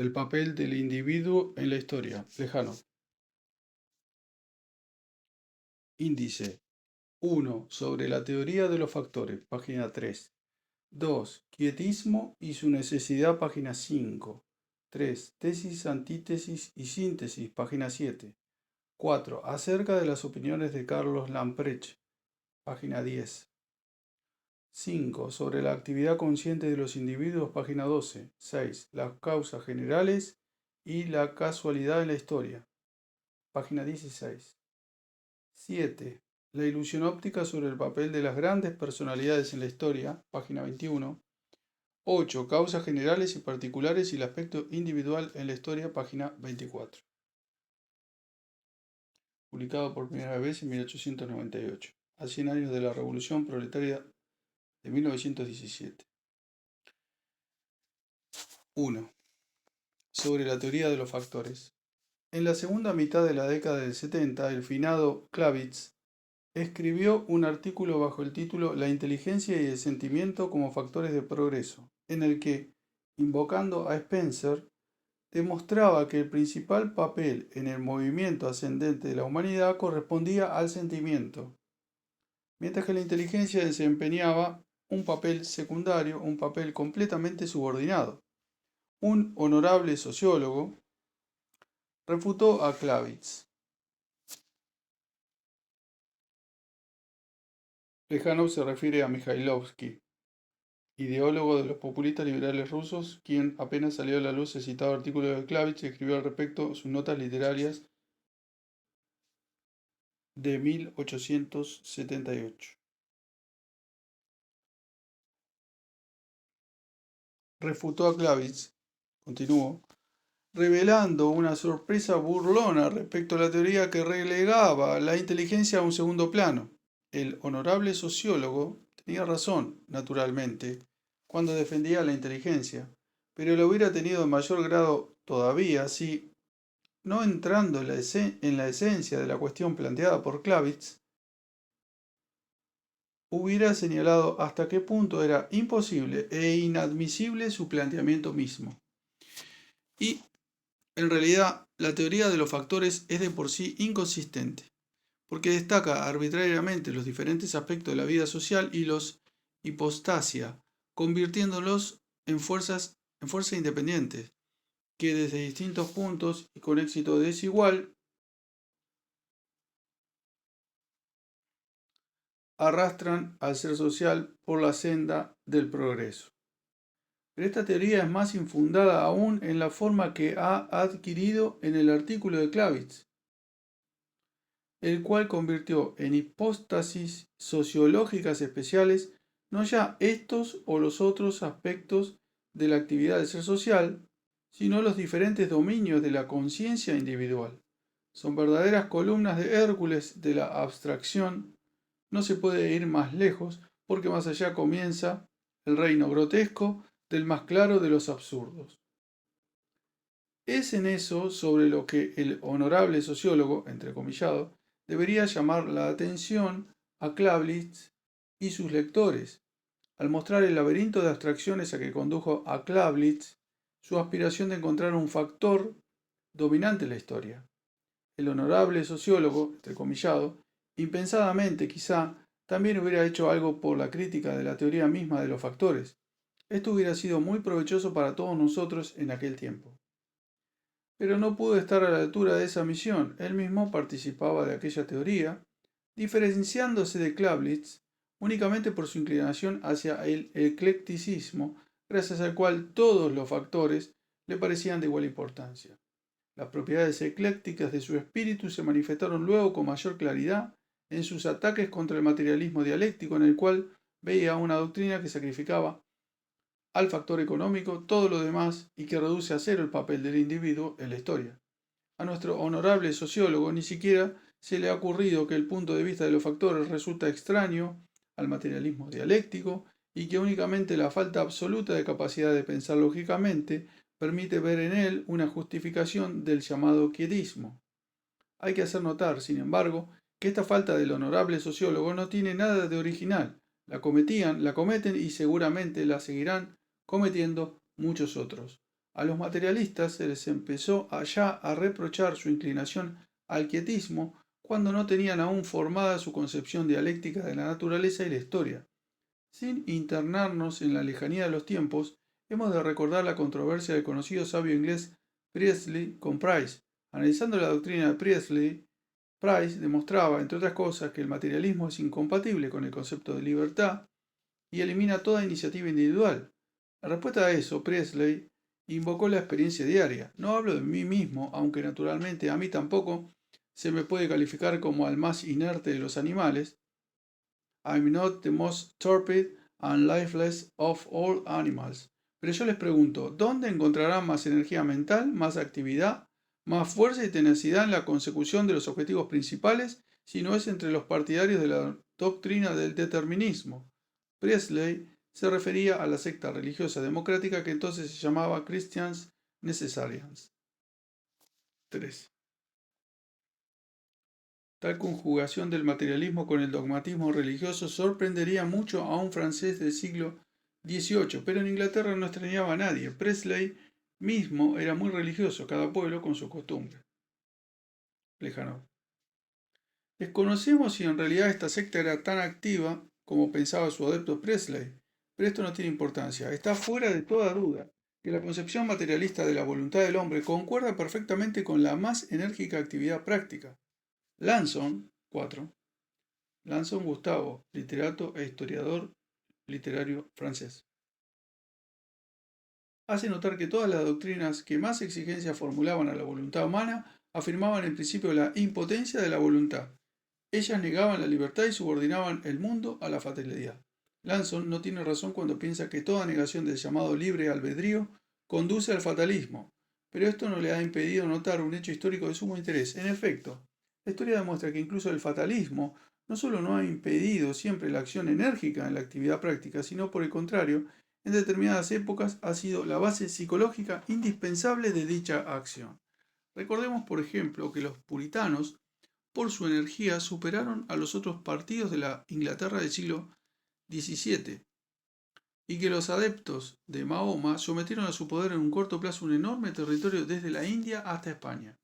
El papel del individuo en la historia. Lejano. Índice 1. Sobre la teoría de los factores. Página 3. 2. Quietismo y su necesidad. Página 5. 3. Tesis, antítesis y síntesis. Página 7. 4. Acerca de las opiniones de Carlos Lamprecht. Página 10. 5. Sobre la actividad consciente de los individuos. Página 12. 6. Las causas generales y la casualidad en la historia. Página 16. 7. La ilusión óptica sobre el papel de las grandes personalidades en la historia. Página 21. 8. Causas generales y particulares y el aspecto individual en la historia. Página 24. Publicado por primera vez en 1898, a 100 años de la Revolución Proletaria de 1917. 1. Sobre la teoría de los factores. En la segunda mitad de la década del 70, el finado Claviz escribió un artículo bajo el título La inteligencia y el sentimiento como factores de progreso, en el que, invocando a Spencer, demostraba que el principal papel en el movimiento ascendente de la humanidad correspondía al sentimiento, mientras que la inteligencia desempeñaba un papel secundario, un papel completamente subordinado. Un honorable sociólogo refutó a Claviz. Plejánov se refiere a Mikhailovsky, ideólogo de los populistas liberales rusos, quien apenas salió a la luz el citado artículo de Claviz escribió al respecto sus notas literarias de 1878. Refutó a Claviz, continuó, revelando una sorpresa burlona respecto a la teoría que relegaba la inteligencia a un segundo plano. El honorable sociólogo tenía razón, naturalmente, cuando defendía la inteligencia, pero lo hubiera tenido en mayor grado todavía si, no entrando en la esencia de la cuestión planteada por Claviz, hubiera señalado hasta qué punto era imposible e inadmisible su planteamiento mismo. Y, en realidad, la teoría de los factores es de por sí inconsistente, porque destaca arbitrariamente los diferentes aspectos de la vida social y los hipostasia, convirtiéndolos en fuerzas independientes, que desde distintos puntos y con éxito desigual arrastran al ser social por la senda del progreso. Pero esta teoría es más infundada aún en la forma que ha adquirido en el artículo de Claviz, el cual convirtió en hipóstasis sociológicas especiales no ya estos o los otros aspectos de la actividad del ser social, sino los diferentes dominios de la conciencia individual. Son verdaderas columnas de Hércules de la abstracción. No se puede ir más lejos, porque más allá comienza el reino grotesco del más claro de los absurdos. Es en eso sobre lo que el honorable sociólogo, entrecomillado, debería llamar la atención a Claviz y sus lectores, al mostrar el laberinto de abstracciones a que condujo a Claviz su aspiración de encontrar un factor dominante en la historia. El honorable sociólogo, entrecomillado, impensadamente quizá, también hubiera hecho algo por la crítica de la teoría misma de los factores. Esto hubiera sido muy provechoso para todos nosotros en aquel tiempo. Pero no pudo estar a la altura de esa misión. Él mismo participaba de aquella teoría, diferenciándose de Claviz únicamente por su inclinación hacia el eclecticismo, gracias al cual todos los factores le parecían de igual importancia. Las propiedades eclécticas de su espíritu se manifestaron luego con mayor claridad en sus ataques contra el materialismo dialéctico, en el cual veía una doctrina que sacrificaba al factor económico todo lo demás y que reduce a cero el papel del individuo en la historia. A nuestro honorable sociólogo ni siquiera se le ha ocurrido que el punto de vista de los factores resulta extraño al materialismo dialéctico y que únicamente la falta absoluta de capacidad de pensar lógicamente permite ver en él una justificación del llamado quietismo. Hay que hacer notar, sin embargo, que esta falta del honorable sociólogo no tiene nada de original. La cometen y seguramente la seguirán cometiendo muchos otros. A los materialistas se les empezó ya a reprochar su inclinación al quietismo cuando no tenían aún formada su concepción dialéctica de la naturaleza y la historia. Sin internarnos en la lejanía de los tiempos, hemos de recordar la controversia del conocido sabio inglés Priestley con Price. Analizando la doctrina de Priestley, Price demostraba, entre otras cosas, que el materialismo es incompatible con el concepto de libertad y elimina toda iniciativa individual. En respuesta a eso, Priestley invocó la experiencia diaria. No hablo de mí mismo, aunque naturalmente a mí tampoco se me puede calificar como al más inerte de los animales. I'm not the most torpid and lifeless of all animals. Pero yo les pregunto, ¿dónde encontrarán más energía mental, más actividad, más fuerza y tenacidad en la consecución de los objetivos principales, si no es entre los partidarios de la doctrina del determinismo? Priestley se refería a la secta religiosa democrática que entonces se llamaba Christians Necessarians. 3. Tal conjugación del materialismo con el dogmatismo religioso sorprendería mucho a un francés del siglo XVIII, pero en Inglaterra no extrañaba a nadie. Priestley mismo era muy religioso, cada pueblo con su costumbre. Plejánov. Desconocemos si en realidad esta secta era tan activa como pensaba su adepto Priestley, pero esto no tiene importancia. Está fuera de toda duda que la concepción materialista de la voluntad del hombre concuerda perfectamente con la más enérgica actividad práctica. Lanson, 4. Lanson Gustavo, literato e historiador literario francés. Hace notar que todas las doctrinas que más exigencias formulaban a la voluntad humana afirmaban en principio la impotencia de la voluntad. Ellas negaban la libertad y subordinaban el mundo a la fatalidad. Lanson no tiene razón cuando piensa que toda negación del llamado libre albedrío conduce al fatalismo, pero esto no le ha impedido notar un hecho histórico de sumo interés. En efecto, la historia demuestra que incluso el fatalismo no solo no ha impedido siempre la acción enérgica en la actividad práctica, sino por el contrario, en determinadas épocas ha sido la base psicológica indispensable de dicha acción. Recordemos, por ejemplo, que los puritanos, por su energía, superaron a los otros partidos de la Inglaterra del siglo XVII, y que los adeptos de Mahoma sometieron a su poder en un corto plazo un enorme territorio desde la India hasta España.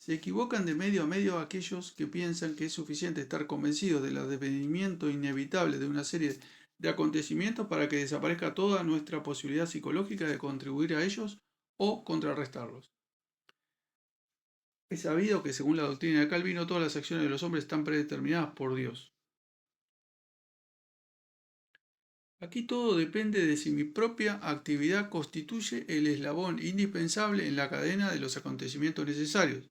Se equivocan de medio a medio aquellos que piensan que es suficiente estar convencidos del advenimiento inevitable de una serie de acontecimientos para que desaparezca toda nuestra posibilidad psicológica de contribuir a ellos o contrarrestarlos. Es sabido que según la doctrina de Calvino todas las acciones de los hombres están predeterminadas por Dios. Aquí todo depende de si mi propia actividad constituye el eslabón indispensable en la cadena de los acontecimientos necesarios.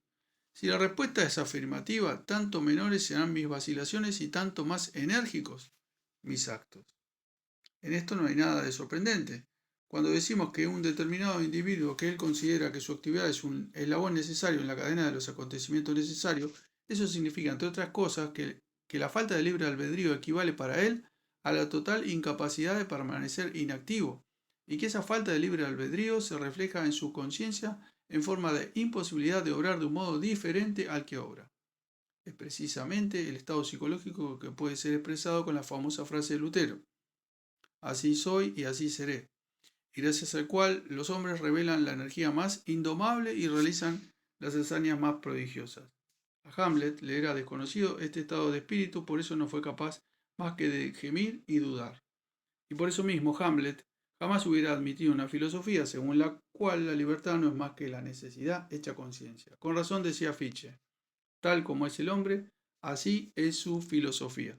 Si la respuesta es afirmativa, tanto menores serán mis vacilaciones y tanto más enérgicos mis actos. En esto no hay nada de sorprendente. Cuando decimos que un determinado individuo que él considera que su actividad es un eslabón necesario en la cadena de los acontecimientos necesarios, eso significa, entre otras cosas, que la falta de libre albedrío equivale para él a la total incapacidad de permanecer inactivo, y que esa falta de libre albedrío se refleja en su conciencia en forma de imposibilidad de obrar de un modo diferente al que obra. Es precisamente el estado psicológico que puede ser expresado con la famosa frase de Lutero: así soy y así seré, y gracias al cual los hombres revelan la energía más indomable y realizan las hazañas más prodigiosas. A Hamlet le era desconocido este estado de espíritu, por eso no fue capaz más que de gemir y dudar. Y por eso mismo Hamlet jamás hubiera admitido una filosofía según la cual la libertad no es más que la necesidad hecha conciencia. Con razón decía Fichte, tal como es el hombre, así es su filosofía.